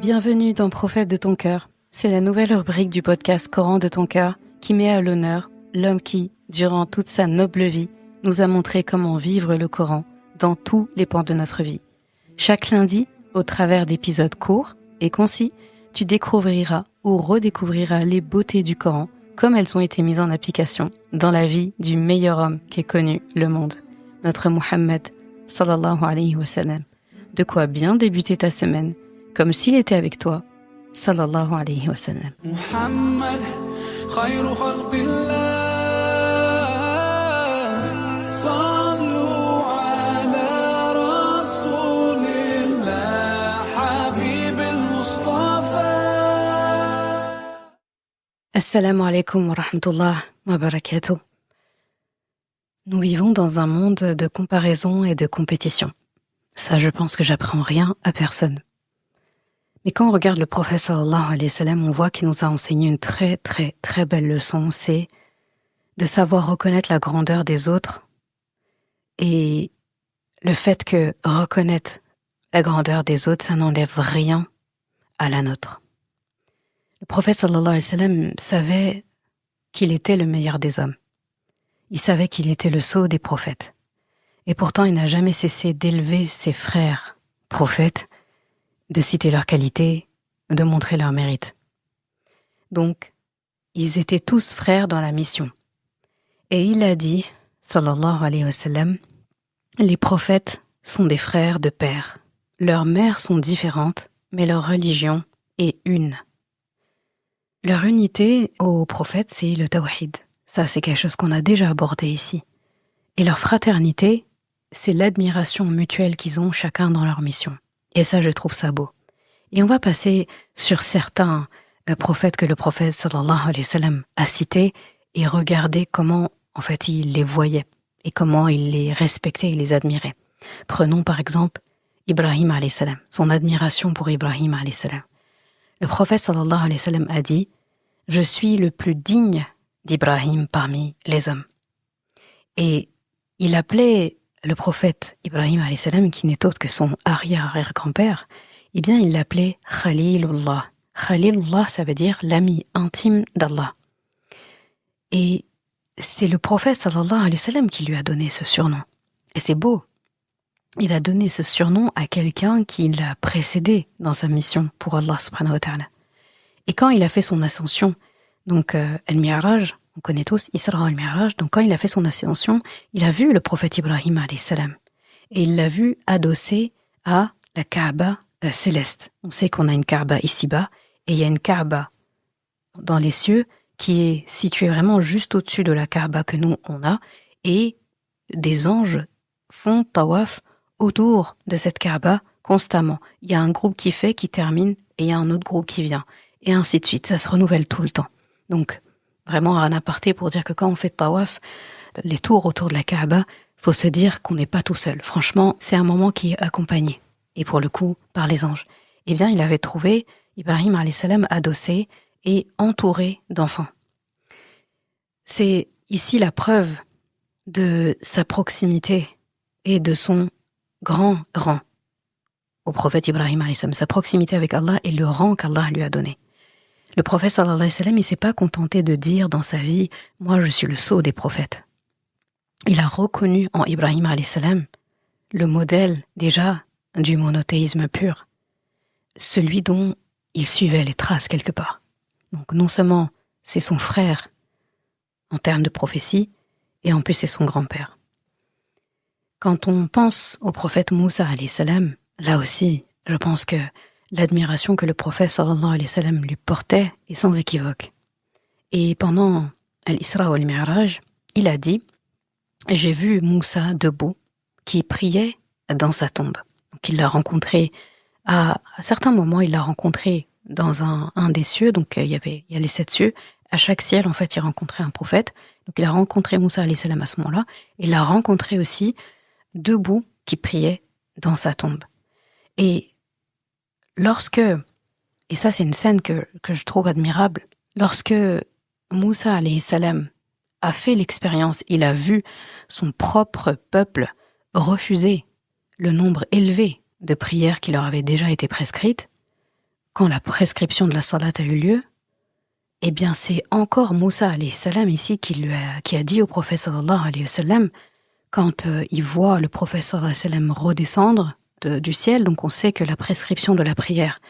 Bienvenue dans Prophète de ton cœur. C'est la nouvelle rubrique du podcast Coran de ton cœur qui met à l'honneur l'homme qui, durant toute sa noble vie, nous a montré comment vivre le Coran dans tous les pans de notre vie. Chaque lundi, au travers d'épisodes courts et concis, tu découvriras ou redécouvriras les beautés du Coran comme elles ont été mises en application dans la vie du meilleur homme qu'ait connu le monde, notre Muhammad sallallahu alayhi wa sallam. De quoi bien débuter ta semaine, comme s'il était avec toi, sallallahu alayhi wa sallam. Muhammad, khayru khalqillah, sallu ala rasulillah, habib al-Mustafa. Assalamu alaikum wa rahmatullah wa barakatuh. Nous vivons dans un monde de comparaison et de compétition. Ça, je pense que j'apprends rien à personne. Mais quand on regarde le prophète sallallahu alayhi wa sallam, on voit qu'il nous a enseigné une très très très belle leçon, c'est de savoir reconnaître la grandeur des autres et le fait que reconnaître la grandeur des autres, ça n'enlève rien à la nôtre. Le prophète sallallahu alayhi wa sallam savait qu'il était le meilleur des hommes. Il savait qu'il était le sceau des prophètes. Et pourtant, il n'a jamais cessé d'élever ses frères prophètes, de citer leurs qualités, de montrer leur mérite. Donc, ils étaient tous frères dans la mission. Et il a dit, sallallahu alayhi wa sallam, les prophètes sont des frères de père. Leurs mères sont différentes, mais leur religion est une. Leur unité aux prophètes, c'est le tawhid. Ça, c'est quelque chose qu'on a déjà abordé ici. Et leur fraternité, c'est l'admiration mutuelle qu'ils ont chacun dans leur mission. Et ça, je trouve ça beau. Et on va passer sur certains prophètes que le prophète sallallahu alayhi wa sallam a cités et regarder comment, en fait, il les voyait et comment il les respectait et les admirait. Prenons par exemple Ibrahim alayhi salam, son admiration pour Ibrahim alayhi salam. Le prophète sallallahu alayhi wa sallam a dit « Je suis le plus digne d'Ibrahim parmi les hommes ». Et il appelait le prophète Ibrahim alayhi salam, qui n'est autre que son arrière-arrière-grand-père, eh bien il l'appelait Khalilullah. Khalilullah, ça veut dire l'ami intime d'Allah. Et c'est le prophète sallallahu alayhi wa sallam qui lui a donné ce surnom. Et c'est beau. Il a donné ce surnom à quelqu'un qui l'a précédé dans sa mission pour Allah subhanahu wa ta'ala. Et quand il a fait son ascension, donc Al-Mi'raj, on connaît tous Isra al-Mi'raj, donc quand il a fait son ascension, il a vu le prophète Ibrahim alayhi salam. Et il l'a vu adossé à la Kaaba céleste. On sait qu'on a une Kaaba ici-bas, et il y a une Kaaba dans les cieux qui est située vraiment juste au-dessus de la Kaaba que nous, on a, et des anges font tawaf autour de cette Kaaba constamment. Il y a un groupe qui fait, qui termine, et il y a un autre groupe qui vient, et ainsi de suite. Ça se renouvelle tout le temps. Donc, vraiment un aparté pour dire que quand on fait tawaf, les tours autour de la Kaaba, faut se dire qu'on n'est pas tout seul. Franchement, c'est un moment qui est accompagné. Et pour le coup, par les anges. Eh bien, il avait trouvé Ibrahim alayhi salam adossé et entouré d'enfants. C'est ici la preuve de sa proximité et de son grand rang au prophète Ibrahim alayhi salam, sa proximité avec Allah et le rang qu'Allah lui a donné. Le prophète sallallahu alayhi wa sallam, il ne s'est pas contenté de dire dans sa vie « Moi, je suis le sceau des prophètes ». Il a reconnu en Ibrahim alayhi salam le modèle déjà du monothéisme pur, celui dont il suivait les traces quelque part. Donc non seulement c'est son frère en termes de prophétie, et en plus c'est son grand-père. Quand on pense au prophète Moussa alayhi salam, là aussi, je pense que l'admiration que le prophète sallallahu alayhi wa sallam lui portait est sans équivoque. Et pendant l'Isra ou al-Mi'raj, il a dit « J'ai vu Moussa debout, qui priait dans sa tombe. » Donc il l'a rencontré, à certains moments, il l'a rencontré dans un des cieux, donc il y a les 7 cieux. À chaque ciel, en fait, il rencontrait un prophète. Donc il a rencontré Moussa alayhi salam à ce moment-là. Il l'a rencontré aussi debout, qui priait dans sa tombe. Et lorsque, et ça c'est une scène que je trouve admirable, lorsque Moussa alayhi salam a fait l'expérience, il a vu son propre peuple refuser le nombre élevé de prières qui leur avaient déjà été prescrites, quand la prescription de la salat a eu lieu, eh bien c'est encore Moussa alayhi salam ici qui a dit au prophète sallallahu alayhi wa sallam, quand il voit le prophète sallallahu alayhi wa sallam redescendre du ciel, donc on sait que la prescription de la prière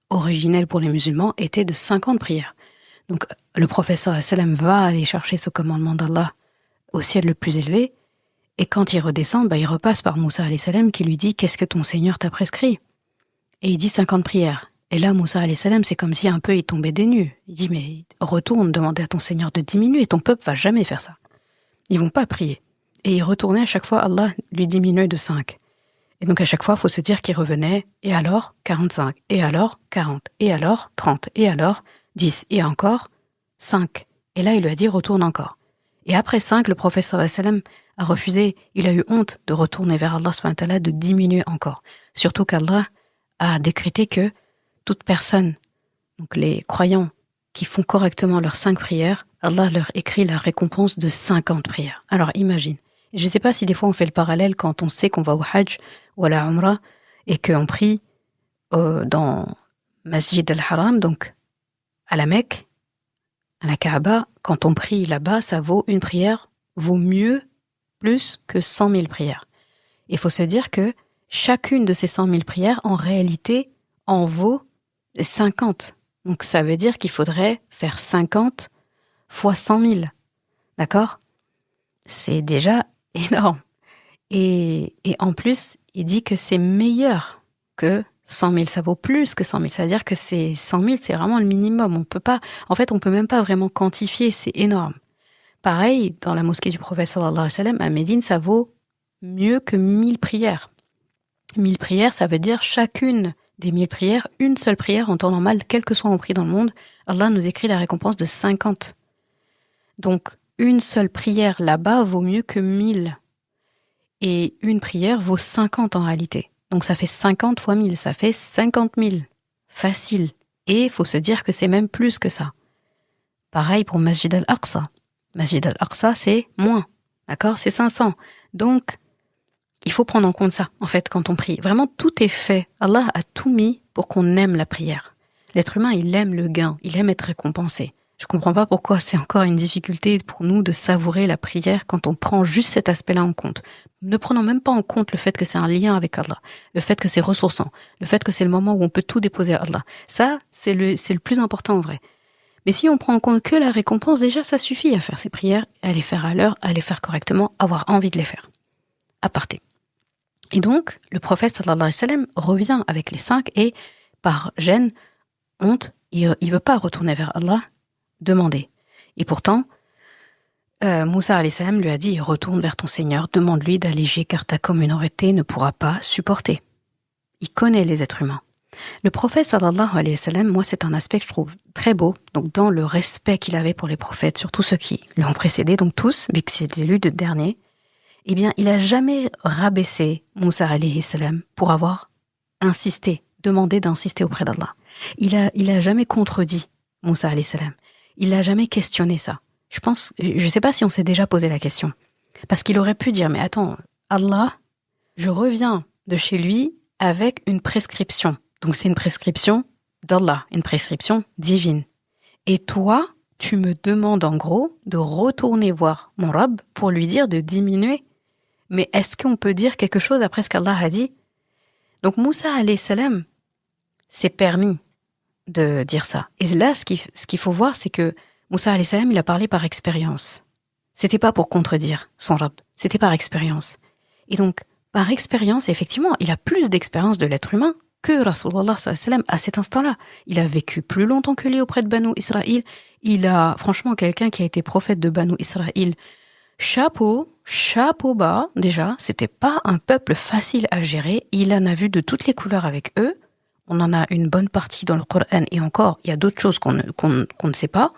originelle pour les musulmans était de 50 prières. Donc le prophète sallallahu alayhi wa sallam va aller chercher ce commandement d'Allah au ciel le plus élevé, et quand il redescend, il repasse par Moussa alayhi salam qui lui dit « Qu'est-ce que ton Seigneur t'a prescrit ?» Et il dit 50 prières. Et là, Moussa alayhi salam, c'est comme si un peu il tombait des nues. Il dit « Mais retourne demander à ton Seigneur de diminuer, ton peuple va jamais faire ça. Ils vont pas prier. » Et il retournait à chaque fois, Allah lui diminuait de 5. Et donc à chaque fois, il faut se dire qu'il revenait, et alors 45, et alors 40, et alors 30, et alors 10, et encore 5. Et là, il lui a dit « Retourne encore. » Et après 5, le prophète sallallahu alayhi wa sallam a refusé, il a eu honte de retourner vers Allah subhanahu wa ta'ala, de diminuer encore. Surtout qu'Allah a décrété que toute personne, donc les croyants qui font correctement leurs 5 prières, Allah leur écrit la récompense de 50 prières. Alors imagine. Je ne sais pas si des fois on fait le parallèle quand on sait qu'on va au Hajj ou à la Umrah et qu'on prie dans Masjid al-Haram, donc à la Mecque, à la Kaaba, quand on prie là-bas, ça vaut une prière, vaut mieux plus que 100 000 prières. Il faut se dire que chacune de ces 100 000 prières, en réalité, en vaut 50. Donc ça veut dire qu'il faudrait faire 50 fois 100 000. D'accord ? C'est déjà énorme. Et en plus, il dit que c'est meilleur que 100 000. Ça vaut plus que 100 000. C'est-à-dire que c'est 100 000, c'est vraiment le minimum. On peut même pas vraiment quantifier. C'est énorme. Pareil, dans la mosquée du prophète sallallahu alayhi wa sallam, à Médine, ça vaut mieux que 1000 prières. 1000 prières, ça veut dire chacune des 1000 prières, une seule prière en temps normal, quel que soit on prie dans le monde, Allah nous écrit la récompense de 50. Donc, une seule prière là-bas vaut mieux que 1000. Et une prière vaut 50 en réalité. Donc ça fait 50 fois 1000, ça fait 50 000. Facile. Et il faut se dire que c'est même plus que ça. Pareil pour Masjid al-Aqsa. Masjid al-Aqsa, c'est moins. D'accord ? C'est 500. Donc, il faut prendre en compte ça, en fait, quand on prie. Vraiment, tout est fait. Allah a tout mis pour qu'on aime la prière. L'être humain, il aime le gain. Il aime être récompensé. Je comprends pas pourquoi c'est encore une difficulté pour nous de savourer la prière quand on prend juste cet aspect-là en compte. Ne prenons même pas en compte le fait que c'est un lien avec Allah, le fait que c'est ressourçant, le fait que c'est le moment où on peut tout déposer à Allah. Ça, c'est le plus important en vrai. Mais si on prend en compte que la récompense, déjà, ça suffit à faire ces prières, à les faire à l'heure, à les faire correctement, avoir envie de les faire. Aparté. Et donc, le prophète sallallahu alayhi wa sallam revient avec les 5 et, par gêne, honte, il veut pas retourner vers Allah, demander. Et pourtant, Moussa alayhi salam lui a dit « Retourne vers ton Seigneur, demande-lui d'alléger car ta communauté ne pourra pas supporter. » Il connaît les êtres humains. Le prophète sallallahu alayhi wa sallam, moi c'est un aspect que je trouve très beau, donc dans le respect qu'il avait pour les prophètes, surtout ceux qui l'ont précédé, donc tous, mais que c'était lui le dernier, eh bien il a jamais rabaissé Moussa alayhi salam pour avoir insisté, demandé d'insister auprès d'Allah. Il a jamais contredit Moussa alayhi salam. Il n'a jamais questionné ça. Je sais pas si on s'est déjà posé la question. Parce qu'il aurait pu dire, mais attends, Allah, je reviens de chez lui avec une prescription. Donc c'est une prescription d'Allah, une prescription divine. Et toi, tu me demandes en gros de retourner voir mon Rabb pour lui dire de diminuer. Mais est-ce qu'on peut dire quelque chose après ce qu'Allah a dit ? Donc Moussa alayhi salam s'est permis de dire ça. Et là, ce qu'il faut voir, c'est que Moussa alayhi salam, il a parlé par expérience. C'était pas pour contredire son Rabb, c'était par expérience. Et donc, par expérience, effectivement, il a plus d'expérience de l'être humain que Rasulullah sallallahu alayhi wa sallam à cet instant-là. Il a vécu plus longtemps que lui auprès de Banu Israël. Il a, franchement, quelqu'un qui a été prophète de Banu Israël. Chapeau bas, déjà, c'était pas un peuple facile à gérer. Il en a vu de toutes les couleurs avec eux. On en a une bonne partie dans le Coran et encore, il y a d'autres choses qu'on ne sait pas.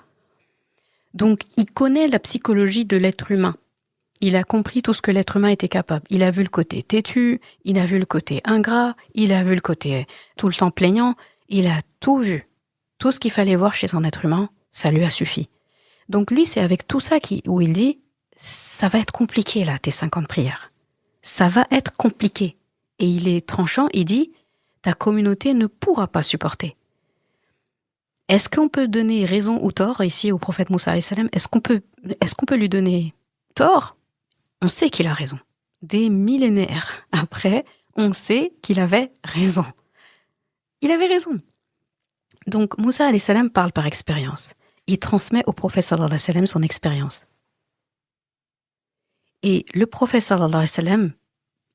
Donc, il connaît la psychologie de l'être humain. Il a compris tout ce que l'être humain était capable. Il a vu le côté têtu, il a vu le côté ingrat, il a vu le côté tout le temps plaignant. Il a tout vu. Tout ce qu'il fallait voir chez un être humain, ça lui a suffi. Donc lui, c'est avec tout ça où il dit, ça va être compliqué là, tes 50 prières. Ça va être compliqué. Et il est tranchant, il dit, ta communauté ne pourra pas supporter. Est-ce qu'on peut donner raison ou tort ici au prophète Moussa alayhi salam? Est-ce qu'on peut lui donner tort? On sait qu'il a raison. Des millénaires après, on sait qu'il avait raison. Il avait raison. Donc Moussa alayhi salam parle par expérience. Il transmet au prophète sallallahu alayhi wa sallam son expérience. Et le prophète sallallahu alayhi wa sallam,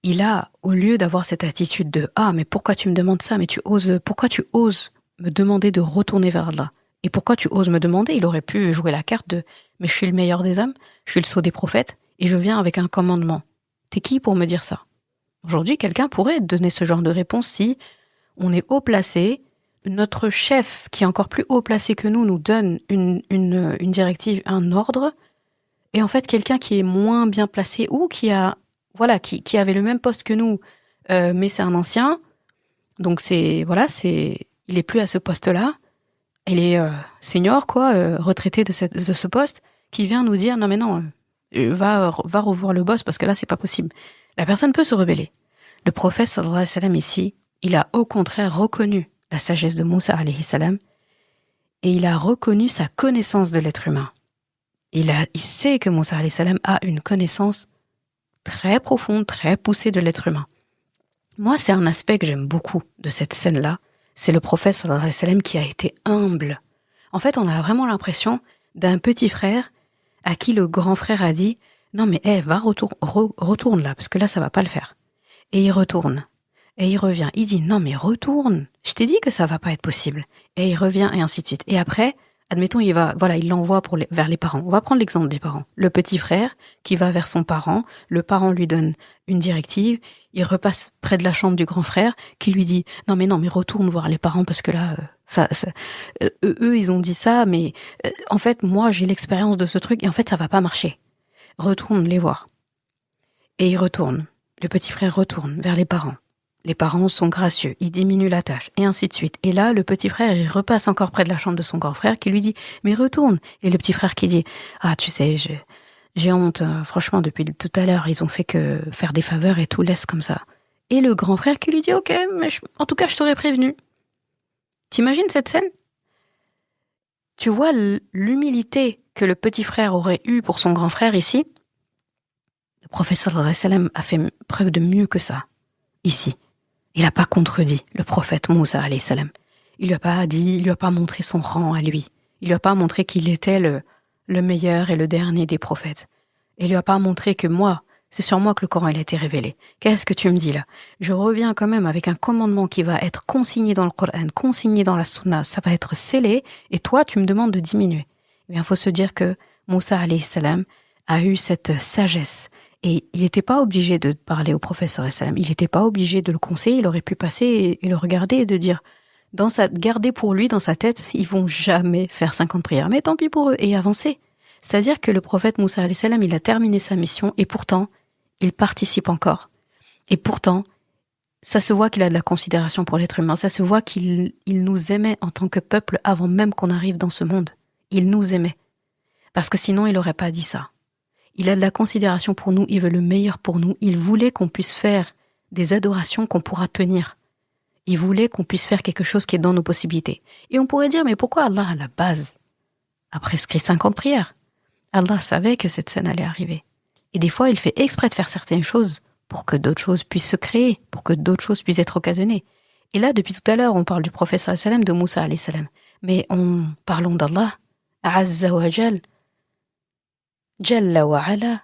il a, au lieu d'avoir cette attitude de « Ah, mais pourquoi tu me demandes ça? Mais pourquoi tu oses me demander de retourner vers Allah? Et pourquoi tu oses me demander ?» Il aurait pu jouer la carte de « Mais je suis le meilleur des hommes, je suis le sceau des prophètes, et je viens avec un commandement. T'es qui pour me dire ça ?» Aujourd'hui, quelqu'un pourrait donner ce genre de réponse si on est haut placé, notre chef, qui est encore plus haut placé que nous donne une directive, un ordre, et en fait, quelqu'un qui est moins bien placé ou qui avait le même poste que nous, mais c'est un ancien, donc il est plus à ce poste-là, il est senior, retraité de ce poste, qui vient nous dire, non mais non, va revoir le boss, parce que là, c'est pas possible. La personne peut se rebeller. Le prophète, sallallahu alayhi wa sallam, ici, il a au contraire reconnu la sagesse de Moussa, alayhi salam, et il a reconnu sa connaissance de l'être humain. Il sait que Moussa, alayhi salam, a une connaissance très profonde, très poussée de l'être humain. Moi, c'est un aspect que j'aime beaucoup de cette scène-là. C'est le prophète, sallallahu alayhi wa sallam, qui a été humble. En fait, on a vraiment l'impression d'un petit frère à qui le grand frère a dit « Non mais, retourne là, parce que là, ça va pas le faire. » Et il retourne. Et il revient. Il dit « Non mais retourne. Je t'ai dit que ça va pas être possible. » Et il revient, et ainsi de suite. Et après, admettons, il l'envoie vers les parents. On va prendre l'exemple des parents. Le petit frère qui va vers son parent, le parent lui donne une directive, il repasse près de la chambre du grand frère qui lui dit « Non mais retourne voir les parents parce que là, eux ils ont dit ça, mais en fait moi j'ai l'expérience de ce truc et en fait ça va pas marcher. Retourne les voir. » Et il retourne. Le petit frère retourne vers les parents. Les parents sont gracieux, ils diminuent la tâche, et ainsi de suite. Et là, le petit frère, il repasse encore près de la chambre de son grand frère qui lui dit « Mais retourne !» Et le petit frère qui dit « Ah, tu sais, j'ai honte, franchement, depuis tout à l'heure, ils ont fait que faire des faveurs et tout, laisse comme ça. » Et le grand frère qui lui dit « Ok, mais en tout cas, je t'aurais prévenu. » T'imagines cette scène? Tu vois l'humilité que le petit frère aurait eue pour son grand frère ici? Le prophète sallallahu alayhi wa sallam a fait preuve de mieux que ça, ici. Il n'a pas contredit le prophète Moussa alayhi salam. Il lui a pas montré son rang à lui. Il lui a pas montré qu'il était le meilleur et le dernier des prophètes. Il lui a pas montré que moi, c'est sur moi que le Coran a été révélé. Qu'est-ce que tu me dis là? Je reviens quand même avec un commandement qui va être consigné dans le Coran, consigné dans la Sunna, ça va être scellé, et toi tu me demandes de diminuer. Eh bien, il faut se dire que Moussa alayhi salam a eu cette sagesse. Et il n'était pas obligé de parler au prophète sallallahu alayhi wa sallam. Il n'était pas obligé de le conseiller. Il aurait pu passer et le regarder et de dire, garder pour lui dans sa tête, ils vont jamais faire 50 prières. Mais tant pis pour eux. Et avancer. C'est-à-dire que le prophète Moussa alayhi salam, il a terminé sa mission et pourtant, il participe encore. Et pourtant, ça se voit qu'il a de la considération pour l'être humain. Ça se voit qu'il nous aimait en tant que peuple avant même qu'on arrive dans ce monde. Il nous aimait. Parce que sinon, il n'aurait pas dit ça. Il a de la considération pour nous, il veut le meilleur pour nous. Il voulait qu'on puisse faire des adorations qu'on pourra tenir. Il voulait qu'on puisse faire quelque chose qui est dans nos possibilités. Et on pourrait dire, mais pourquoi Allah, à la base, a prescrit 50 prières? Allah savait que cette scène allait arriver. Et des fois, il fait exprès de faire certaines choses pour que d'autres choses puissent se créer, pour que d'autres choses puissent être occasionnées. Et là, depuis tout à l'heure, on parle du prophète sallallahu alayhi wa sallam, de Moussa alayhi salam. Mais parlons d'Allah, Azza wa Jal, Jalla wa ala,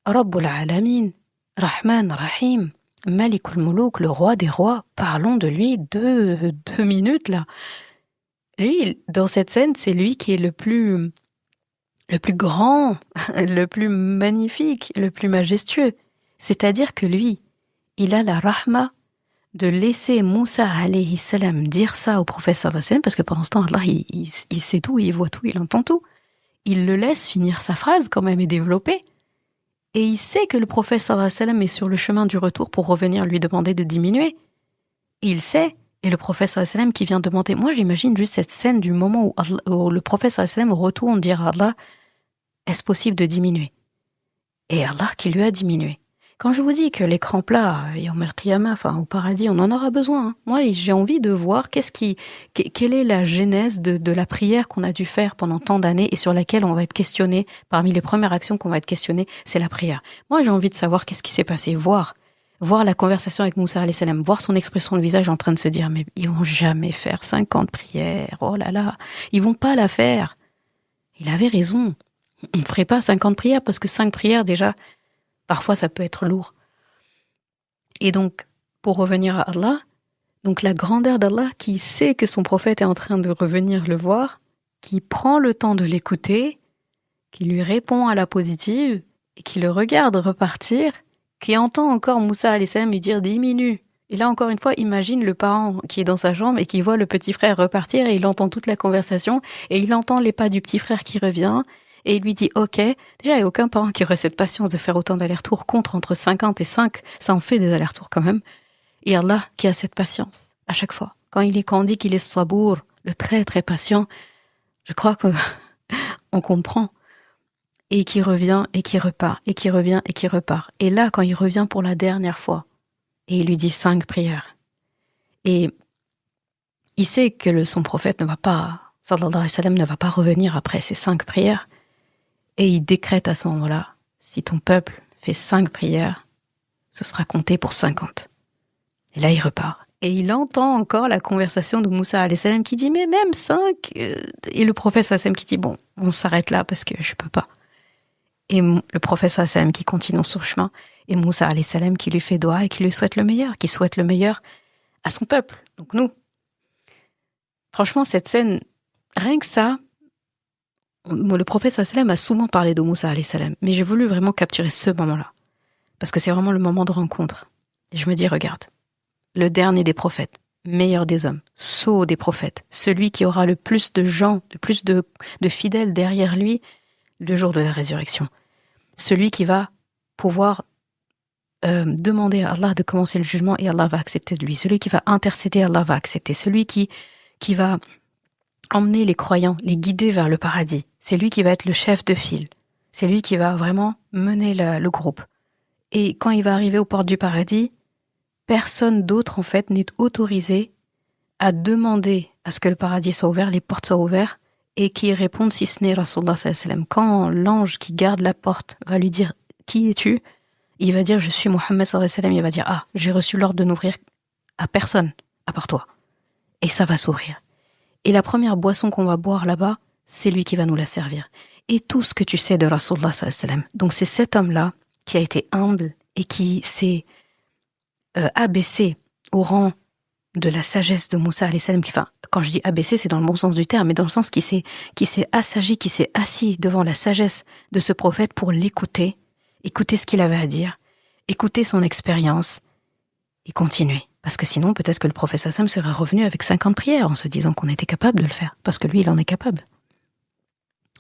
Rabbul alamin, Rahman Rahim, Malikul Muluk, le roi des rois. Parlons de lui 2 minutes là. Lui, dans cette scène, c'est lui qui est le plus grand, le plus magnifique, le plus majestueux. C'est-à-dire que lui, il a la rahma de laisser Moussa alayhi salam dire ça au prophète sallallahu alayhi wa sallam, parce que pendant ce temps, Allah, il sait tout, il voit tout, il entend tout. Il le laisse finir sa phrase quand même et développer. Et il sait que le prophète sallallahu alayhi wa sallam est sur le chemin du retour pour revenir lui demander de diminuer. Et il sait, et le prophète sallallahu alayhi wa sallam qui vient demander, moi j'imagine juste cette scène du moment où le prophète sallallahu alayhi wa sallam retourne dire à Allah, est-ce possible de diminuer? Et Allah qui lui a diminué. Quand je vous dis que l'écran plat, Yawm al-Qiyamah, enfin au paradis, on en aura besoin. Hein. Moi, j'ai envie de voir quelle est la genèse de la prière qu'on a dû faire pendant tant d'années et sur laquelle on va être questionné. Parmi les premières actions qu'on va être questionné, c'est la prière. Moi, j'ai envie de savoir qu'est-ce qui s'est passé, voir la conversation avec Moussa alayhi salam, voir son expression de visage en train de se dire, mais ils vont jamais faire 50 prières, oh là là, ils vont pas la faire. Il avait raison. On ne ferait pas 50 prières parce que 5 prières déjà, parfois ça peut être lourd. Et donc, pour revenir à Allah, donc la grandeur d'Allah qui sait que son prophète est en train de revenir le voir, qui prend le temps de l'écouter, qui lui répond à la positive et qui le regarde repartir, qui entend encore Moussa alayhi salam lui dire diminue. Et là encore une fois, imagine le parent qui est dans sa chambre et qui voit le petit frère repartir et il entend toute la conversation et il entend les pas du petit frère qui revient et il lui dit ok. Déjà, il n'y a aucun parent qui aurait cette patience de faire autant d'allers-retours contre entre 50 et 5. Ça en fait des allers-retours quand même. Et Allah qui a cette patience à chaque fois. Quand on dit qu'il est sabour, le très très patient, je crois que on comprend. Et qui revient et qui repart, et qui revient et qui repart. Et là, quand il revient pour la dernière fois, et il lui dit 5 prières, et il sait que son prophète ne va pas, sallallahu alayhi wa sallam, ne va pas revenir après ces 5 prières, et il décrète à ce moment-là, si ton peuple fait 5 prières, ce sera compté pour 50. Et là, il repart. Et il entend encore la conversation de Moussa alayhi salam qui dit, mais même 5, et le prophète sallallahu alayhi wa sallam qui dit, bon, on s'arrête là parce que je peux pas. Et le prophète sallallahu alayhi wa sallam qui continue son chemin, et Moussa alayhi salam qui lui fait doua et qui lui souhaite le meilleur, qui souhaite le meilleur à son peuple, donc nous. Franchement, cette scène, rien que ça, le prophète sallallahu alayhi wa sallam a souvent parlé de Moussa alayhi salam, mais j'ai voulu vraiment capturer ce moment-là, parce que c'est vraiment le moment de rencontre. Et je me dis, regarde, le dernier des prophètes, meilleur des hommes, sceau des prophètes, celui qui aura le plus de gens, le plus de fidèles derrière lui, le jour de la résurrection. Celui qui va pouvoir demander à Allah de commencer le jugement et Allah va accepter de lui. Celui qui va intercéder, Allah va accepter. Celui qui va emmener les croyants, les guider vers le paradis. C'est lui qui va être le chef de file. C'est lui qui va vraiment mener le groupe. Et quand il va arriver aux portes du paradis, personne d'autre en fait n'est autorisé à demander à ce que le paradis soit ouvert, les portes soient ouvertes, et qui répondent si ce n'est Rasulullah sallallahu alayhi wa sallam. Quand l'ange qui garde la porte va lui dire « Qui es-tu ?» il va dire « Je suis Mohammed sallallahu alayhi wa sallam ». Il va dire « Ah, j'ai reçu l'ordre de n'ouvrir à personne, à part toi. » Et ça va s'ouvrir. Et la première boisson qu'on va boire là-bas, c'est lui qui va nous la servir. Et tout ce que tu sais de Rasulullah sallallahu alayhi wa sallam. Donc c'est cet homme-là qui a été humble et qui s'est abaissé au rang de la sagesse de Moussa alayhi salam, enfin, quand je dis abaissé, c'est dans le bon sens du terme, mais dans le sens qui s'est assagi, qui s'est assis devant la sagesse de ce prophète pour l'écouter, écouter ce qu'il avait à dire, écouter son expérience et continuer. Parce que sinon, peut-être que le prophète Sassam serait revenu avec 50 prières en se disant qu'on était capable de le faire, parce que lui, il en est capable.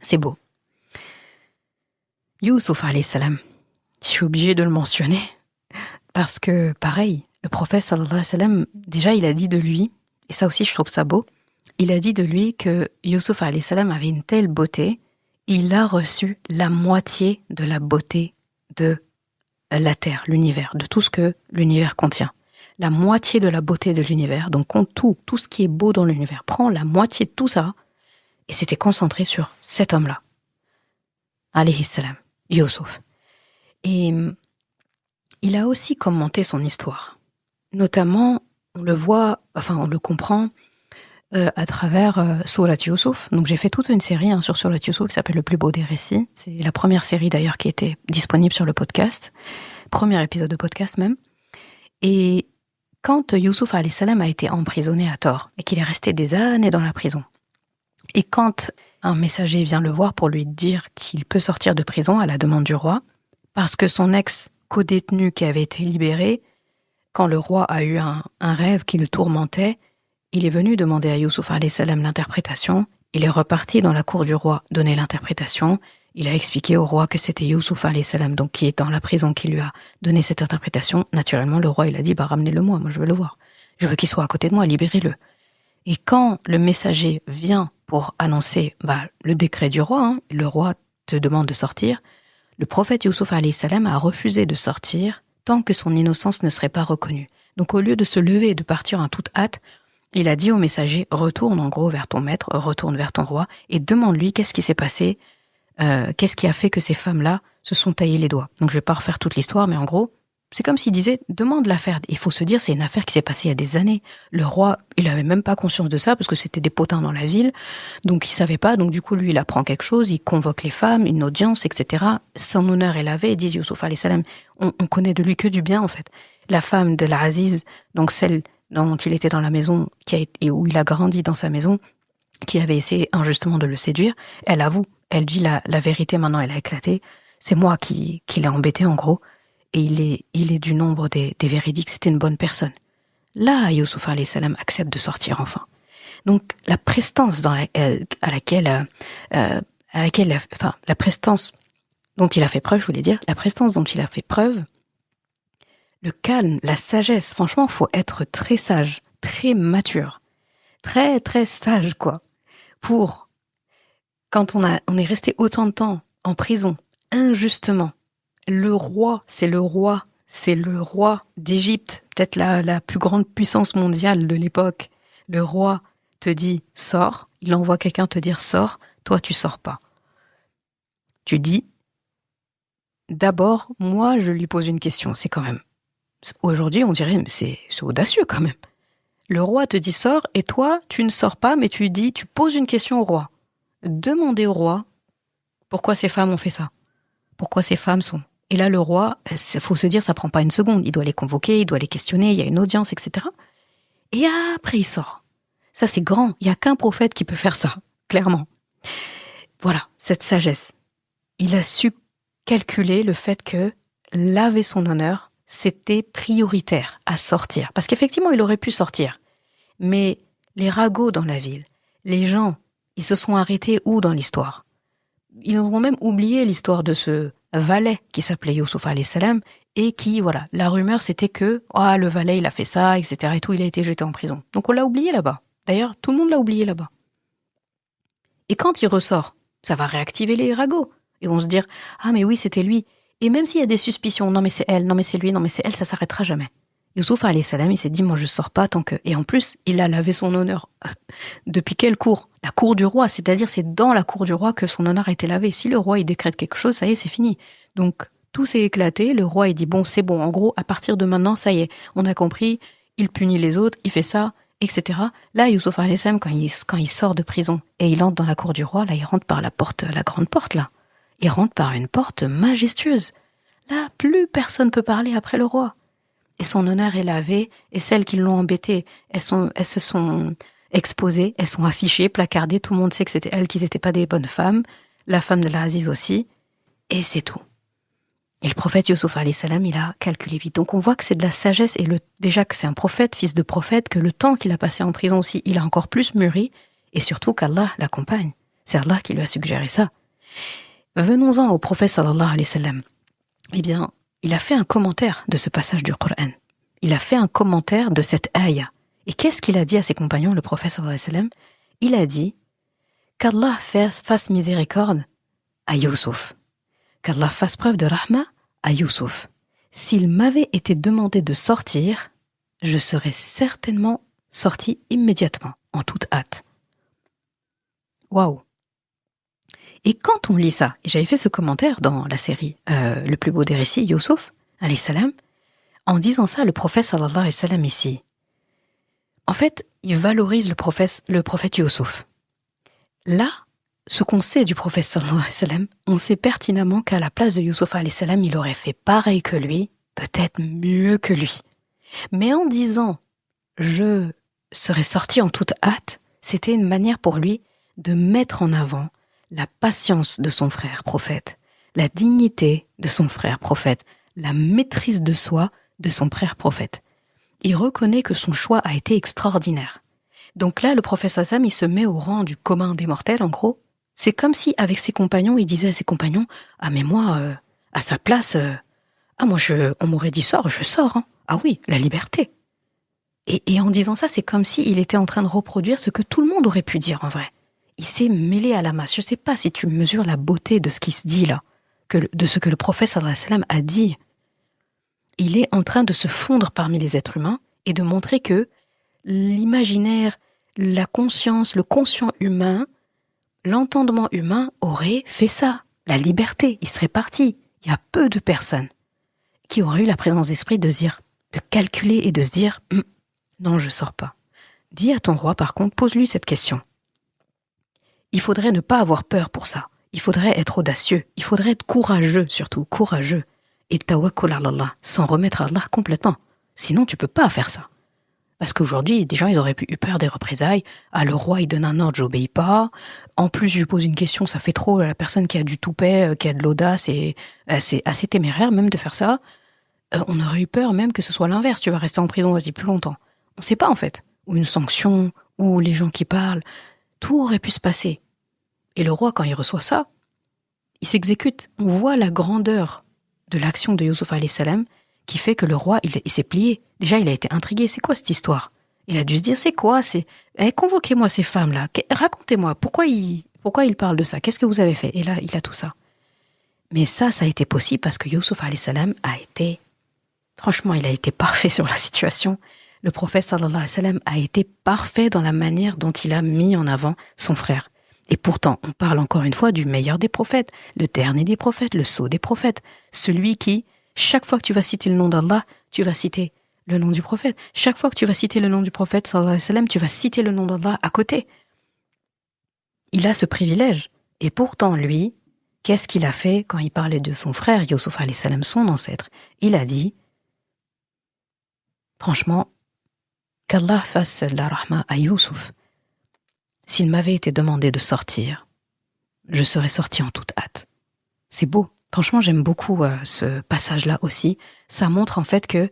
C'est beau. Youssouf alayhi salam, je suis obligée de le mentionner, parce que, pareil, le prophète sallallahu alayhi wa sallam, déjà il a dit de lui, et ça aussi je trouve ça beau, il a dit de lui que Youssouf alayhi salam avait une telle beauté, il a reçu la moitié de la beauté de la terre, l'univers, de tout ce que l'univers contient. La moitié de la beauté de l'univers, donc compte tout ce qui est beau dans l'univers, prend la moitié de tout ça, et s'était concentré sur cet homme-là, alayhi salam, Youssouf. Et il a aussi commenté son histoire. Notamment, on le comprend à travers Surat Youssouf. Donc j'ai fait toute une série sur Surat Youssouf qui s'appelle Le plus beau des récits. C'est la première série d'ailleurs qui était disponible sur le podcast. Premier épisode de podcast même. Et quand Youssouf alayhi salam a été emprisonné à tort et qu'il est resté des années dans la prison, et quand un messager vient le voir pour lui dire qu'il peut sortir de prison à la demande du roi, parce que son ex-codétenu qui avait été libéré, quand le roi a eu un rêve qui le tourmentait, il est venu demander à Youssouf alayhi salam l'interprétation. Il est reparti dans la cour du roi donner l'interprétation. Il a expliqué au roi que c'était Youssouf alayhi salam, donc qui est dans la prison, qui lui a donné cette interprétation. Naturellement, le roi il a dit ramenez-le-moi, moi je veux le voir. Je veux qu'il soit à côté de moi, libérez-le. Et quand le messager vient pour annoncer le décret du roi, le roi te demande de sortir, le prophète Youssouf alayhi salam a refusé de sortir tant que son innocence ne serait pas reconnue. Donc au lieu de se lever et de partir en toute hâte, il a dit au messager, retourne en gros vers ton maître, retourne vers ton roi et demande-lui qu'est-ce qui s'est passé, qu'est-ce qui a fait que ces femmes-là se sont taillées les doigts. Donc je vais pas refaire toute l'histoire, mais en gros, c'est comme s'il disait, demande l'affaire. Il faut se dire, c'est une affaire qui s'est passée il y a des années. Le roi, il avait même pas conscience de ça parce que c'était des potins dans la ville. Donc il savait pas. Donc du coup, lui, il apprend quelque chose. Il convoque les femmes, une audience, etc. Son honneur est lavé. Et dit Youssouf alayhi salam, on connaît de lui que du bien, en fait. La femme de l'Aziz, donc celle dont il était dans la maison, et où il a grandi dans sa maison, qui avait essayé injustement de le séduire, elle avoue. Elle dit la vérité maintenant, elle a éclaté. C'est moi qui l'ai embêté, en gros. Et il est du nombre des véridiques, c'était une bonne personne. Là, Youssouf alayhi salam accepte de sortir enfin. Donc la prestance la prestance dont il a fait preuve, je voulais dire, la prestance dont il a fait preuve, le calme, la sagesse, franchement, il faut être très sage, très mature, très très sage quoi, pour quand on est resté autant de temps en prison, injustement. Le roi, c'est le roi d'Égypte, peut-être la plus grande puissance mondiale de l'époque. Le roi te dit « sors », il envoie quelqu'un te dire « sors », toi tu sors pas. Tu dis « d'abord, moi je lui pose une question », c'est quand même... Aujourd'hui on dirait « c'est audacieux quand même ». Le roi te dit « sors » et toi tu ne sors pas, mais tu poses une question au roi. Demandez au roi pourquoi ces femmes ont fait ça, pourquoi ces femmes sont... Et là, le roi, faut se dire, ça prend pas une seconde. Il doit les convoquer, il doit les questionner, il y a une audience, etc. Et après, il sort. Ça, c'est grand. Il y a qu'un prophète qui peut faire ça, clairement. Voilà, cette sagesse. Il a su calculer le fait que laver son honneur, c'était prioritaire à sortir. Parce qu'effectivement, il aurait pu sortir. Mais les ragots dans la ville, les gens, ils se sont arrêtés où dans l'histoire? Ils ont même oublié l'histoire de ce valet qui s'appelait Youssouf alayhi salam et qui, voilà, la rumeur c'était que le valet il a fait ça, etc. et tout, il a été jeté en prison. Donc on l'a oublié là-bas. D'ailleurs, tout le monde l'a oublié là-bas. Et quand il ressort, ça va réactiver les ragots. Et vont se dire, ah mais oui, c'était lui. Et même s'il y a des suspicions, non mais c'est elle, non mais c'est lui, non mais c'est elle, ça s'arrêtera jamais. Youssouf alayhi salam, il s'est dit, moi je sors pas tant que... Et en plus, il a lavé son honneur. Depuis quelle cour? La cour du roi, c'est-à-dire c'est dans la cour du roi que son honneur a été lavé. Si le roi il décrète quelque chose, ça y est, c'est fini. Donc tout s'est éclaté, le roi il dit, bon c'est bon, en gros, à partir de maintenant, ça y est, on a compris, il punit les autres, il fait ça, etc. Là, Youssouf alayhi salam, quand il sort de prison et il entre dans la cour du roi, là il rentre par la porte, la grande porte là. Il rentre par une porte majestueuse. Là, plus personne peut parler après le roi. Et son honneur est lavé, et celles qui l'ont embêté, elles se sont exposées, elles sont affichées, placardées, tout le monde sait que c'était elles, qu'ils n'étaient pas des bonnes femmes, la femme de l'Aziz aussi, et c'est tout. Et le prophète Youssouf alayhi salam, il a calculé vite. Donc on voit que c'est de la sagesse, et déjà que c'est un prophète, fils de prophète, que le temps qu'il a passé en prison aussi, il a encore plus mûri, et surtout qu'Allah l'accompagne. C'est Allah qui lui a suggéré ça. Venons-en au prophète sallallahu alayhi wa sallam. Eh bien, il a fait un commentaire de ce passage du Coran. Il a fait un commentaire de cette ayah. Et qu'est-ce qu'il a dit à ses compagnons, le prophète sallallahu alayhi wa sallam? Il a dit qu'Allah fasse miséricorde à Youssouf. Qu'Allah fasse preuve de rahma à Youssouf. S'il m'avait été demandé de sortir, je serais certainement sorti immédiatement, en toute hâte. Waouh! Et quand on lit ça, et j'avais fait ce commentaire dans la série Le plus beau des récits, Youssouf, alayhi salam, en disant ça, le prophète sallallahu alayhi wa sallam ici, en fait, il valorise le prophète Youssouf. Là, ce qu'on sait du prophète sallallahu alayhi wa sallam, on sait pertinemment qu'à la place de Youssouf alayhi salam, il aurait fait pareil que lui, peut-être mieux que lui. Mais en disant « je serais sorti en toute hâte », c'était une manière pour lui de mettre en avant la patience de son frère prophète, la dignité de son frère prophète, la maîtrise de soi de son frère prophète. Il reconnaît que son choix a été extraordinaire. Donc là, le prophète Sassam, il se met au rang du commun des mortels, en gros. C'est comme si, avec ses compagnons, il disait à ses compagnons, « Ah mais moi, à sa place, on m'aurait dit sors, je sors. Hein. Ah oui, la liberté. » Et en disant ça, c'est comme s'il était en train de reproduire ce que tout le monde aurait pu dire en vrai. Il s'est mêlé à la masse. Je ne sais pas si tu mesures la beauté de ce qui se dit là, de ce que le prophète sallallahu alayhi wa sallam a dit. il est en train de se fondre parmi les êtres humains et de montrer que l'imaginaire, la conscience, le conscient humain, l'entendement humain aurait fait ça. La liberté, il serait parti. Il y a peu de personnes qui auraient eu la présence d'esprit de dire, de calculer et de se dire non, je sors pas. Dis à ton roi, par contre, pose-lui cette question. Il faudrait ne pas avoir peur pour ça. Il faudrait être audacieux. Il faudrait être courageux, surtout, courageux. Et tawakkul ala Allah, s'en remettre à Allah complètement. Sinon, tu peux pas faire ça. Parce qu'aujourd'hui, des gens, ils auraient eu peur des représailles. Ah, le roi, il donne un ordre, j'obéis pas. En plus, je lui pose une question, ça fait trop. La personne qui a du toupet, qui a de l'audace, et c'est assez téméraire même de faire ça. On aurait eu peur même que ce soit l'inverse. Tu vas rester en prison, vas-y, plus longtemps. On sait pas, en fait. Ou une sanction, ou les gens qui parlent. Tout aurait pu se passer. Et le roi, quand il reçoit ça, il s'exécute. On voit la grandeur de l'action de Youssouf alayhi salam qui fait que le roi, il s'est plié. Déjà, il a été intrigué. C'est quoi cette histoire? Il a dû se dire, c'est quoi? Convoquez-moi ces femmes-là. Racontez-moi, pourquoi ils parlent de ça? Qu'est-ce que vous avez fait? Et là, il a tout ça. Mais ça a été possible parce que Youssouf alayhi salam franchement, il a été parfait sur la situation. Le prophète sallallahu alayhi wa sallam a été parfait dans la manière dont il a mis en avant son frère. Et pourtant, on parle encore une fois du meilleur des prophètes, le dernier des prophètes, le sceau des prophètes, celui qui, chaque fois que tu vas citer le nom d'Allah, tu vas citer le nom du prophète. Chaque fois que tu vas citer le nom du prophète, sallallahu alayhi wa sallam, tu vas citer le nom d'Allah à côté. Il a ce privilège. Et pourtant, lui, qu'est-ce qu'il a fait quand il parlait de son frère, Youssouf alayhi salam, son ancêtre? Il a dit, franchement, qu'Allah fasse la rahma à Youssouf. S'il m'avait été demandé de sortir, je serais sorti en toute hâte. C'est beau. Franchement, j'aime beaucoup ce passage-là aussi. Ça montre en fait que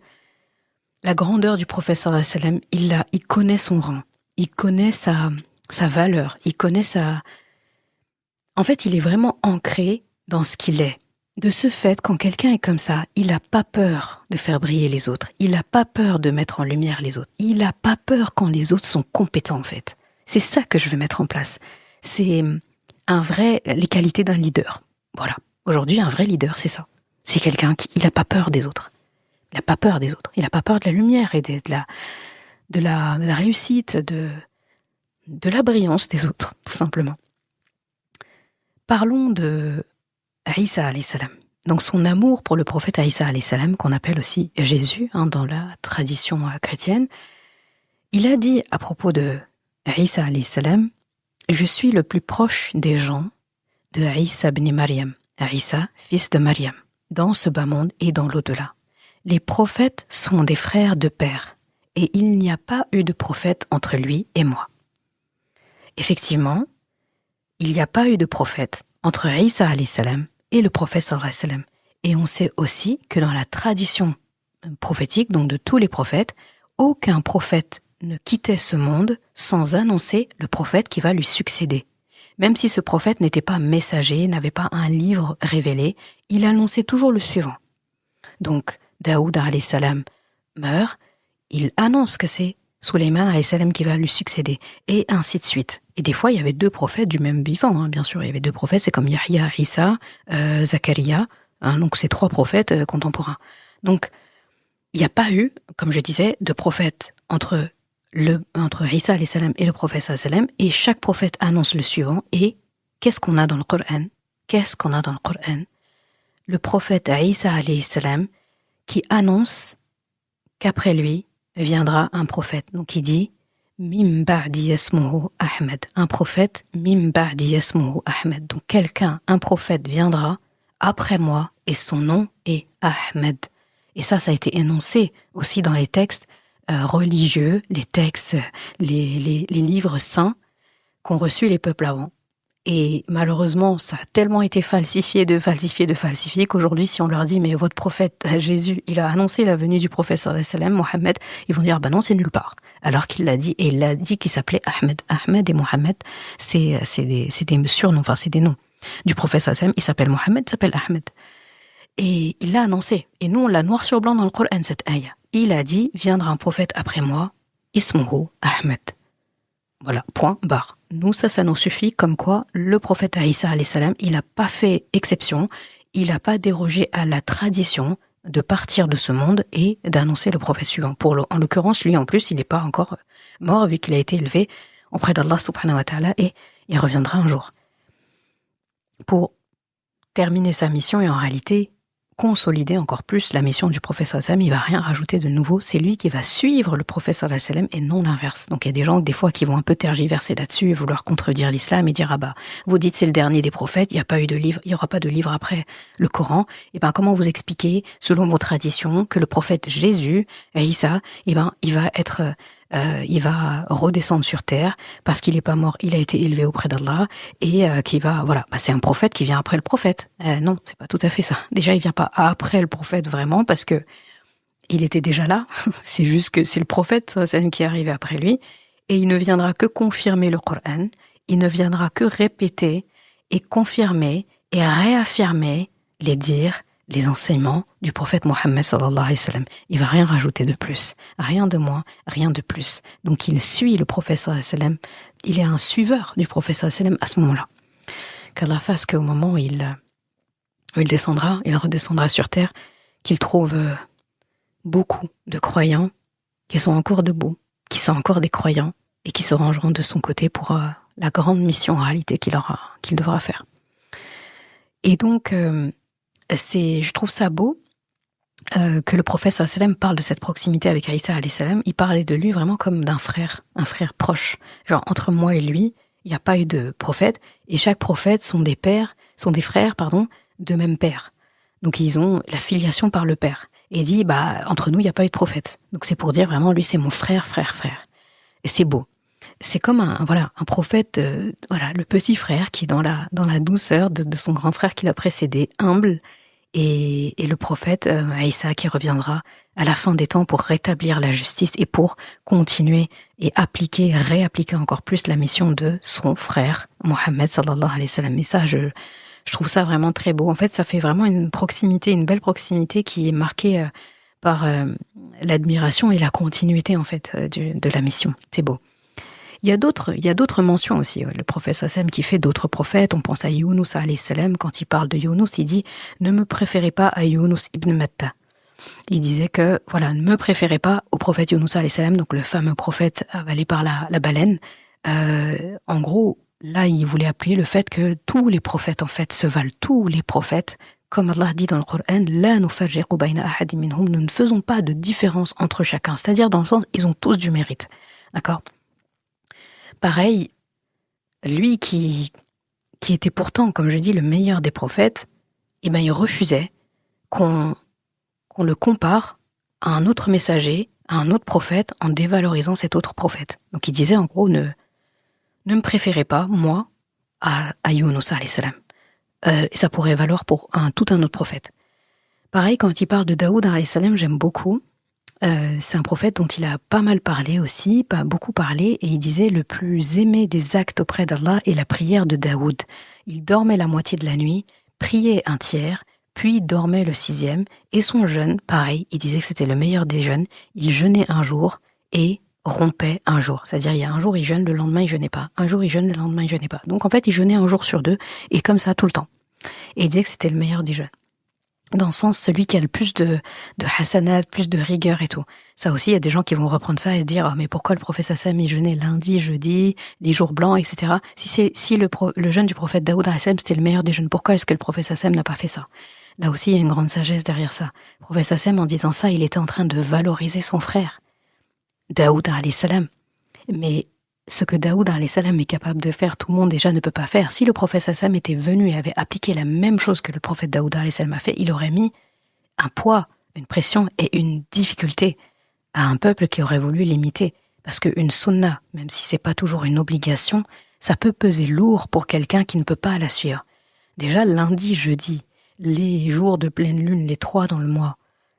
la grandeur du prophète sallallahu alayhi wa sallam, il connaît son rang, il connaît sa valeur, il connaît sa... En fait, il est vraiment ancré dans ce qu'il est. De ce fait, quand quelqu'un est comme ça, il n'a pas peur de faire briller les autres, il n'a pas peur de mettre en lumière les autres, il n'a pas peur quand les autres sont compétents en fait. C'est ça que je veux mettre en place. C'est les qualités d'un leader. Voilà. Aujourd'hui, un vrai leader, c'est ça. C'est quelqu'un qui n'a pas peur des autres. Il n'a pas peur des autres. Il n'a pas peur de la lumière et de la réussite, de la brillance des autres, tout simplement. Parlons de Isa alayhi salam. Donc son amour pour le prophète Isa alayhi salam, qu'on appelle aussi Jésus dans la tradition chrétienne, il a dit à propos de Isa alayhi salam, je suis le plus proche des gens de Isa ibn Maryam, Isa, fils de Maryam, dans ce bas monde et dans l'au-delà. Les prophètes sont des frères de père, et il n'y a pas eu de prophète entre lui et moi. Effectivement, il n'y a pas eu de prophète entre Isa alayhi salam et le prophète sallallahu alayhi wa sallam. Et on sait aussi que dans la tradition prophétique, donc de tous les prophètes, aucun prophète ne quittait ce monde sans annoncer le prophète qui va lui succéder. Même si ce prophète n'était pas messager, n'avait pas un livre révélé, il annonçait toujours le suivant. Donc, Daoud alayhi salam meurt, il annonce que c'est Sulayman alayhi salam qui va lui succéder, et ainsi de suite. Et des fois, il y avait deux prophètes du même vivant, bien sûr, il y avait deux prophètes, c'est comme Yahya, Isa, Zacharia, donc c'est trois prophètes contemporains. Donc, il n'y a pas eu, comme je disais, de prophète entre Isa alayhi salam et le prophète sallallahu alayhi wa sallam, et chaque prophète annonce le suivant. Et qu'est-ce qu'on a dans le Coran? Le prophète Isa alayhi salam qui annonce qu'après lui viendra un prophète. Donc il dit Mim ba'di yasmuhu Ahmed. Un prophète, Mim ba'di yasmuhu Ahmed. Donc un prophète viendra après moi et son nom est Ahmed. Et ça a été énoncé aussi dans les textes religieux, les textes, les livres saints qu'ont reçus les peuples avant. Et malheureusement, ça a tellement été falsifié qu'aujourd'hui, si on leur dit, mais votre prophète Jésus, il a annoncé la venue du prophète sallallahu alayhi wa sallam, Mohammed, ils vont dire, non, c'est nulle part. Alors qu'il l'a dit, et il a dit qu'il s'appelait Ahmed. Ahmed et Mohammed, c'est des surnoms, enfin, c'est des noms. Du prophète sallallahu alayhi wa sallam, il s'appelle Mohammed, il s'appelle Ahmed. Et il l'a annoncé. Et nous, on l'a noir sur blanc dans le Coran, cette ayah. Il a dit, viendra un prophète après moi, Ismuhu Ahmed. Voilà, point, barre. Nous, ça nous suffit, comme quoi le prophète Isa alayhi salam, il n'a pas fait exception, il n'a pas dérogé à la tradition de partir de ce monde et d'annoncer le prophète suivant. En l'occurrence, lui, en plus, il n'est pas encore mort, vu qu'il a été élevé auprès d'Allah subhanahu wa ta'ala, et il reviendra un jour. Pour terminer sa mission et en réalité consolider encore plus la mission du prophète sallallahu alayhi wa sallam, il va rien rajouter de nouveau, c'est lui qui va suivre le prophète sallallahu alayhi wa sallam et non l'inverse. Donc il y a des gens des fois qui vont un peu tergiverser là-dessus et vouloir contredire l'islam et dire ah bah vous dites c'est le dernier des prophètes, il n'y a pas eu de livre, il y aura pas de livre après le Coran. Et ben comment vous expliquez selon vos traditions que le prophète Jésus, Isa, il va redescendre sur terre parce qu'il est pas mort, il a été élevé auprès d'Allah et c'est un prophète qui vient après le prophète. Non, c'est pas tout à fait ça. Déjà, il vient pas après le prophète vraiment parce que il était déjà là. C'est juste que c'est le prophète qui est arrivé après lui et il ne viendra que confirmer le Coran. Il ne viendra que répéter et confirmer et réaffirmer les dires, les enseignements du prophète Mohammed sallallahu alayhi wa sallam. Il va rien rajouter de plus, rien de moins, rien de plus. Donc il suit le prophète sallallahu alayhi wa sallam, il est un suiveur du prophète sallallahu alayhi wa sallam à ce moment-là. Qu'Allah fasse qu'au moment où il redescendra sur terre, qu'il trouve beaucoup de croyants qui sont encore debout, qui sont encore des croyants et qui se rangeront de son côté pour la grande mission en réalité qu'il devra faire. Et donc, je trouve ça beau que le prophète sallallahu alayhi wa sallam parle de cette proximité avec Isa alayhi salam. Il parlait de lui vraiment comme d'un frère, un frère proche. Genre entre moi et lui, il n'y a pas eu de prophète et chaque prophète sont des frères, de même père. Donc ils ont la filiation par le père. Et il dit entre nous il n'y a pas eu de prophète. Donc c'est pour dire vraiment lui c'est mon frère. Et c'est beau. C'est comme un prophète, le petit frère qui est dans la douceur de son grand frère qui l'a précédé, humble, et le prophète Isa qui reviendra à la fin des temps pour rétablir la justice et pour continuer et réappliquer encore plus la mission de son frère Mohammed sallallahu alayhi wa sallam. Et ça, je trouve ça vraiment très beau. En fait, ça fait vraiment une belle proximité qui est marquée par l'admiration et la continuité en fait de la mission. C'est beau. Il y a d'autres mentions aussi. Le prophète sallam qui fait d'autres prophètes. On pense à Younous alayhi salam. Quand il parle de Younous, il dit « Ne me préférez pas à Younous ibn Matta ». Il disait que, ne me préférez pas au prophète Younous alayhi salam, donc le fameux prophète avalé par la baleine. En gros, là, il voulait appuyer le fait que tous les prophètes, en fait, se valent. Tous les prophètes, comme Allah dit dans le Coran, « La nufarriqu bayna ahadin minhum » nous ne faisons pas de différence entre chacun. C'est-à-dire, dans le sens, ils ont tous du mérite. D'accord ? Pareil, lui qui était pourtant, comme je dis, le meilleur des prophètes, il refusait qu'on le compare à un autre messager, à un autre prophète, en dévalorisant cet autre prophète. Donc il disait en gros, ne me préférez pas, moi, à Younous alayhi salam. Et ça pourrait valoir pour tout un autre prophète. Pareil, quand il parle de Daoud alayhi salam, j'aime beaucoup. C'est un prophète dont il a pas mal parlé aussi, pas beaucoup parlé, et il disait le plus aimé des actes auprès d'Allah est la prière de Daoud. Il dormait la moitié de la nuit, priait un tiers, puis dormait le 6e, et son jeûne, pareil, il disait que c'était le meilleur des jeûnes, il jeûnait un jour et rompait un jour. C'est-à-dire il y a un jour il jeûne, le lendemain il jeûnait pas. Un jour il jeûne, le lendemain il jeûnait pas. Donc en fait il jeûnait un jour sur 2, et comme ça tout le temps. Et il disait que c'était le meilleur des jeûnes. Dans le sens, celui qui a le plus de hasanat, plus de rigueur et tout. Ça aussi, il y a des gens qui vont reprendre ça et se dire mais pourquoi le prophète sallam il jeûnait lundi, jeudi, les jours blancs, etc. Si le jeûne du prophète Daoud alayhi salam c'était le meilleur des jeûnes, pourquoi est-ce que le prophète sallam n'a pas fait ça? Là aussi, il y a une grande sagesse derrière ça. Le prophète sallam, en disant ça, il était en train de valoriser son frère, Daoud alayhi salam. Mais ce que Daoud alayhi salam est capable de faire, tout le monde déjà ne peut pas faire. Si le prophète sallam était venu et avait appliqué la même chose que le prophète Daoud alayhi salam a fait, il aurait mis un poids, une pression et une difficulté à un peuple qui aurait voulu l'imiter. Parce qu'une sunna, même si c'est pas toujours une obligation, ça peut peser lourd pour quelqu'un qui ne peut pas la suivre. Déjà, lundi, jeudi, les jours de pleine lune, les 3 dans le mois,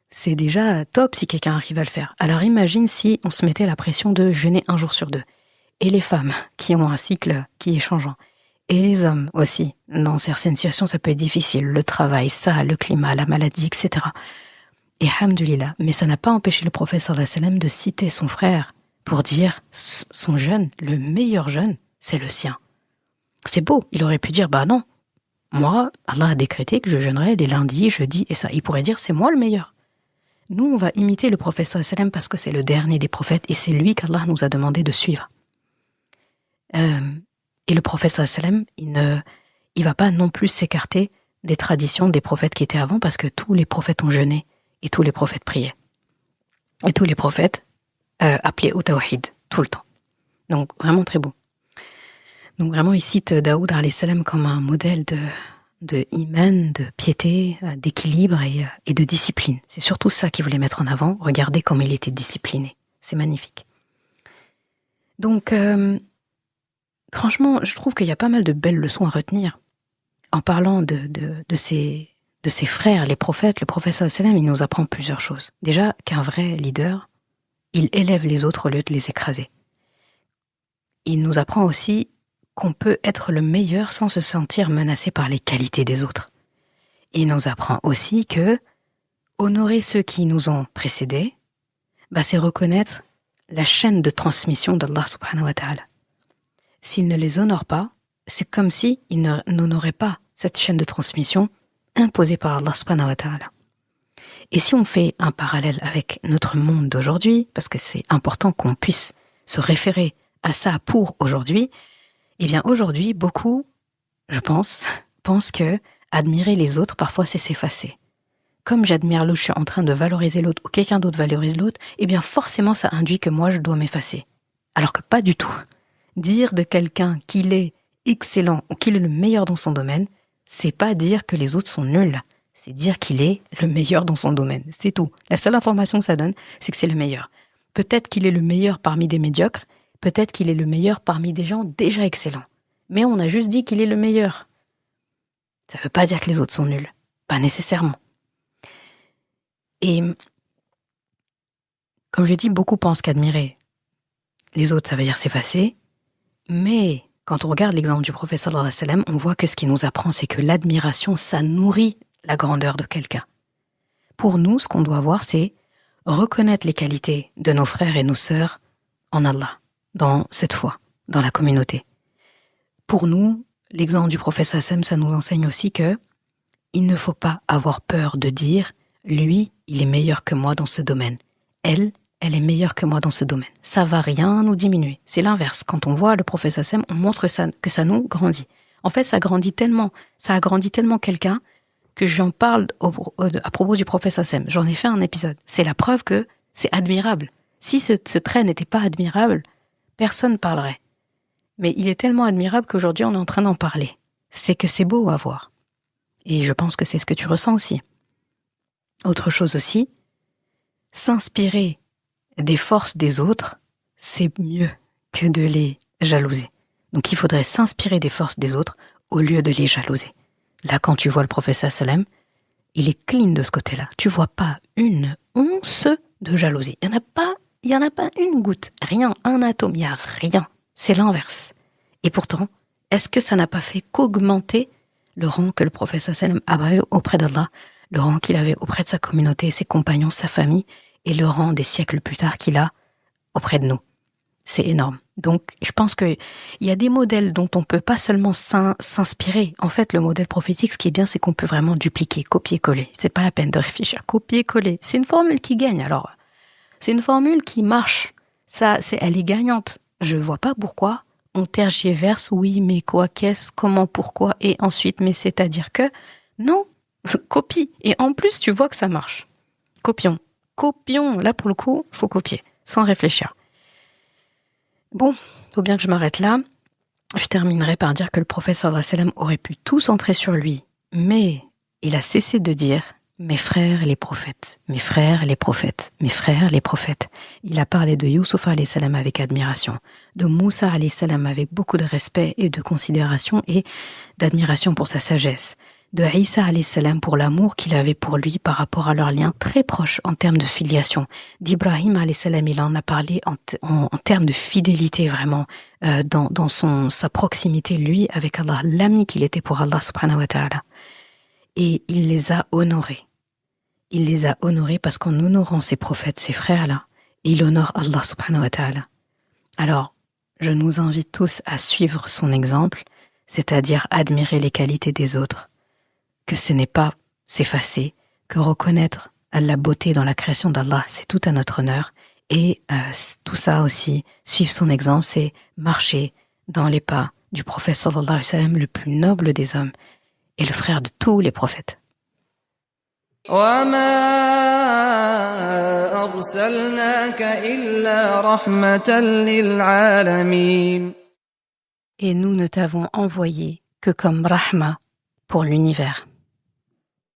c'est déjà top si quelqu'un arrive à le faire. Alors imagine si on se mettait la pression de jeûner un jour sur 2. Et les femmes qui ont un cycle qui est changeant. Et les hommes aussi. Dans certaines situations, ça peut être difficile. Le travail, ça, le climat, la maladie, etc. Et hamdoulilah. Mais ça n'a pas empêché le prophète sallallahu alayhi wa sallam de citer son frère pour dire son jeûne, le meilleur jeûne, c'est le sien. C'est beau. Il aurait pu dire, non. Moi, Allah a décrété que je jeûnerai les lundis, jeudis et ça. Il pourrait dire, c'est moi le meilleur. Nous, on va imiter le prophète sallallahu alayhi wa sallam parce que c'est le dernier des prophètes et c'est lui qu'Allah nous a demandé de suivre. Et le prophète sallallahu alayhi wa sallam, il va pas non plus s'écarter des traditions des prophètes qui étaient avant parce que tous les prophètes ont jeûné et tous les prophètes priaient. Et tous les prophètes appelaient au tawhid tout le temps. Donc vraiment très beau. Donc vraiment il cite Daoud alayhi salam comme un modèle de iman, de piété, d'équilibre et de discipline. C'est surtout ça qu'il voulait mettre en avant. Regardez comme il était discipliné. C'est magnifique. Donc franchement, je trouve qu'il y a pas mal de belles leçons à retenir. En parlant de ses frères, les prophètes, le prophète sallallahu alayhi wa sallam, il nous apprend plusieurs choses. Déjà, qu'un vrai leader, il élève les autres au lieu de les écraser. Il nous apprend aussi qu'on peut être le meilleur sans se sentir menacé par les qualités des autres. Il nous apprend aussi que honorer ceux qui nous ont précédés, c'est reconnaître la chaîne de transmission d'Allah subhanahu wa ta'ala. S'il ne les honore pas, c'est comme si il n'honorait pas cette chaîne de transmission imposée par Allah subhanahu wa ta'ala. Et si on fait un parallèle avec notre monde d'aujourd'hui, parce que c'est important qu'on puisse se référer à ça pour aujourd'hui, eh bien aujourd'hui, beaucoup, je pense, pensent que admirer les autres, parfois c'est s'effacer. Comme j'admire l'autre, je suis en train de valoriser l'autre, ou quelqu'un d'autre valorise l'autre, eh bien forcément ça induit que moi je dois m'effacer. Alors que pas du tout. Dire de quelqu'un qu'il est excellent ou qu'il est le meilleur dans son domaine, c'est pas dire que les autres sont nuls, c'est dire qu'il est le meilleur dans son domaine, c'est tout. La seule information que ça donne, c'est que c'est le meilleur. Peut-être qu'il est le meilleur parmi des médiocres, peut-être qu'il est le meilleur parmi des gens déjà excellents. Mais on a juste dit qu'il est le meilleur. Ça veut pas dire que les autres sont nuls, pas nécessairement. Et comme je dis, beaucoup pensent qu'admirer les autres, ça veut dire s'effacer, mais quand on regarde l'exemple du prophète sallallahu alayhi wa sallam, on voit que ce qu'il nous apprend, c'est que l'admiration, ça nourrit la grandeur de quelqu'un. Pour nous, ce qu'on doit voir, c'est reconnaître les qualités de nos frères et nos sœurs en Allah, dans cette foi, dans la communauté. Pour nous, l'exemple du prophète sallallahu alayhi wa sallam, ça nous enseigne aussi que il ne faut pas avoir peur de dire « lui, il est meilleur que moi dans ce domaine. Elle est meilleure que moi dans ce domaine. » Ça va rien nous diminuer. C'est l'inverse. Quand on voit le prophète sallallahu alayhi wa sallam, on montre que ça nous grandit. En fait, ça a grandi tellement quelqu'un que j'en parle à propos du prophète sallallahu alayhi wa sallam. J'en ai fait un épisode. C'est la preuve que c'est admirable. Si ce trait n'était pas admirable, personne ne parlerait. Mais il est tellement admirable qu'aujourd'hui, on est en train d'en parler. C'est que c'est beau à voir. Et je pense que c'est ce que tu ressens aussi. Autre chose aussi, s'inspirer des forces des autres, c'est mieux que de les jalouser. Donc il faudrait s'inspirer des forces des autres au lieu de les jalouser. Là, quand tu vois le prophète sallallahu alayhi wa sallam, il est clean de ce côté-là. Tu vois pas une once de jalousie. Il y en a pas une goutte. Rien, un atome, il y a rien. C'est l'inverse. Et pourtant, est-ce que ça n'a pas fait qu'augmenter le rang que le prophète sallallahu alayhi wa sallam avait auprès d'Allah, le rang qu'il avait auprès de sa communauté, ses compagnons, sa famille, et le rang des siècles plus tard qu'il a auprès de nous. C'est énorme. Donc, je pense qu'il y a des modèles dont on peut pas seulement s'inspirer. En fait, le modèle prophétique, ce qui est bien, c'est qu'on peut vraiment dupliquer, copier-coller. C'est pas la peine de réfléchir. Copier-coller. C'est une formule qui gagne. Alors, c'est une formule qui marche. Elle est gagnante. Je vois pas pourquoi on tergiverse. Oui, mais quoi, qu'est-ce, comment, pourquoi, et ensuite, mais c'est-à-dire que, non, copie. Et en plus, tu vois que ça marche. Copions. Là pour le coup, faut copier, sans réfléchir. Bon, faut bien que je m'arrête là. Je terminerai par dire que le prophète sallallahu alayhi wa sallam aurait pu tout centrer sur lui, mais il a cessé de dire « mes frères les prophètes, mes frères les prophètes, mes frères les prophètes ». Il a parlé de Youssouf alayhi salam avec admiration, de Moussa alayhi salam avec beaucoup de respect et de considération et d'admiration pour sa sagesse, de Isa alayhi salam pour l'amour qu'il avait pour lui par rapport à leur lien très proche en termes de filiation, d'Ibrahim alayhi salam, il en a parlé en termes de fidélité vraiment, dans sa proximité lui avec Allah, l'ami qu'il était pour Allah subhanahu wa ta'ala. Et il les a honorés. Il les a honorés parce qu'en honorant ses prophètes, ses frères-là, il honore Allah subhanahu wa ta'ala. Alors, je nous invite tous à suivre son exemple, c'est-à-dire admirer les qualités des autres, que ce n'est pas s'effacer, que reconnaître à la beauté dans la création d'Allah, c'est tout à notre honneur. Et tout ça aussi, suivre son exemple, c'est marcher dans les pas du prophète sallallahu alayhi wa sallam, le plus noble des hommes et le frère de tous les prophètes. وَمَا أَرْسَلْنَاكَ إِلَّا رَحْمَةً لِلْعَالَمِينَ. Et nous ne t'avons envoyé que comme rahma pour l'univers.